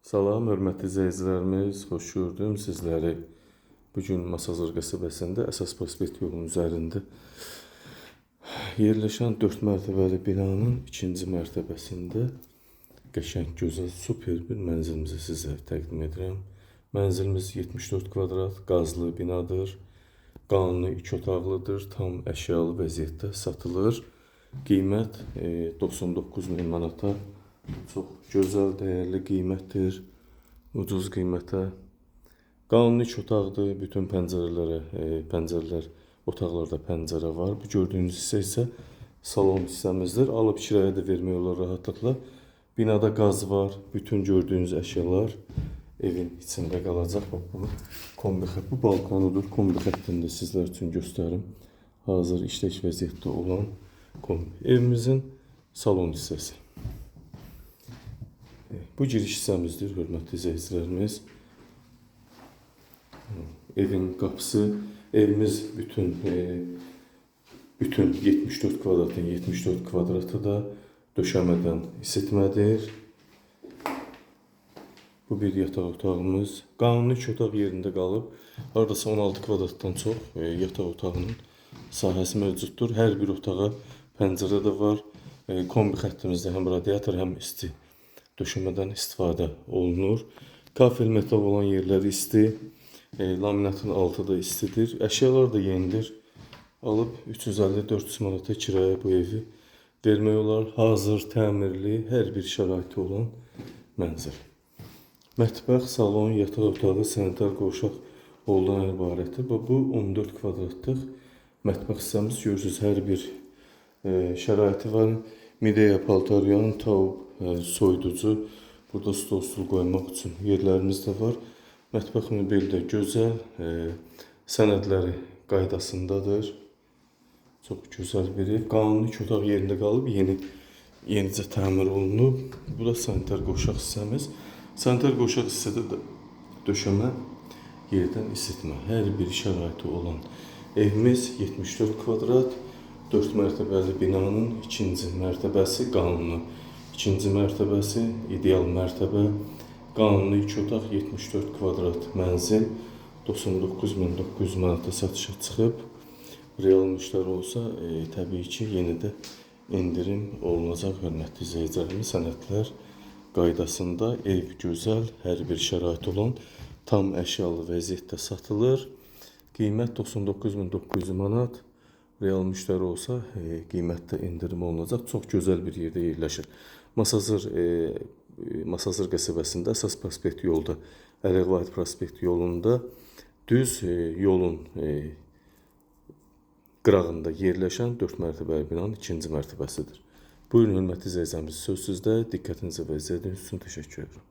Salam, hörmətli izləyicilərimiz, xoş gördüm sizləri. Bugün Masazır qəsəbəsində əsas prospekt yolunun üzərində yerləşən 4 mərtəbəli binanın 2-ci mərtəbəsində qəşəng, gözəl, super bir mənzilimizi sizə təqdim edirəm. Mənzilimiz 74 kvadrat, qazlı binadır. Qanuni 2 otaqlıdır, tam əşyalı vəziyyətdə satılır. Qiymət 99.000 manata. Çox gözəl, dəyərli qiymətdir, ucuz qiymətə. Qanuni 2 otaqdır, bütün pəncərələr, otaqlarda pəncərə var. Bu gördüyünüz hissə isə salon hissəmizdir. Alıb kiraya da vermək olar rahatlıqla. Binada qaz var, bütün gördüyünüz əşyalar evin içində qalacaq. Bu kombi xətt, bu balkonudur. Kombi xəttini də sizlər üçün göstərim. Hazır işlək vəziyyətdə olan kombi. Evimizin salon hissəsi. Bu giriş hissəmizdir, hörmətli izləyicilərimiz. Evin qapısı, evimiz bütün 74 kvadratın 74 kvadratı da döşəmədən isitmədir. Bu bir yataq otağımız. Qanuni 2 otaq yerində qalıb. Haradasa 16 kvadratdan çox yataq otağının sahəsi mövcuddur. Hər bir otağa pəncərə də var. Kombi xəttimizdə həm radiator, həm isti döşəmədən istifadə olunur. Kafel metal olan yerləri isti. Laminatın altı da istidir. Əşyalar da yenidir. Alıb 350-400 manata kiraya bu evi vermək olar. Hazır, təmirli, hər bir şəraiti olan mənzil. Mətbəx, salon, yataq otağı, sanitar qovşaq holdan ibarətdir. Bu 14 kvadratlıq mətbəx hissəmiz. Görürsünüz, hər bir şəraiti var. Mideya, paltaryan, tavuk, soyuducu. Burada stol qoymaq üçün yerlərimiz də var. Mətbəx möbeli də gözəl, sənədləri qaydasındadır. Çox gözəl bir ev. Qanuni 2 otaq yerində qalıb, yenicə təmir olunub. Bu da sanitar qovşaq hissəmiz. Sanitar qovşaq hissədə də döşəmə, yerdən isitmə, hər bir şəraiti olan evimiz 74 kvadrat, 4 mərtəbəli binanın 2-ci mərtəbəsi qanuni, 2-ci mərtəbəsi ideal mərtəbə, qanuni 2 otaq 74 kvadrat mənzil 99.900 manata satışa çıxıb. Real müştəri olsa, təbii ki, yeni də indirim olunacaq, hörmətli izləyicilərimiz. Sənədlər qaydasında ev gözəl, hər bir şərait olan tam əşyalı vəziyyətdə satılır. Qiymət 99.900 manat. Real müştəri olsa, qiymətdə indirim olunacaq. Çox gözəl bir yerdə yerləşir. Masazır qəsəbəsində əsas prospekt yolda, Ələqvaid prospekt yolunda düz yolun qırağında yerləşən 4 mərtəbəli binanın 2-ci mərtəbəsidir. Buyurun, hörmətli izləyicilərimiz, söz sizdə. Diqqətinizi və izlədiyiniz üçün təşəkkür edirəm.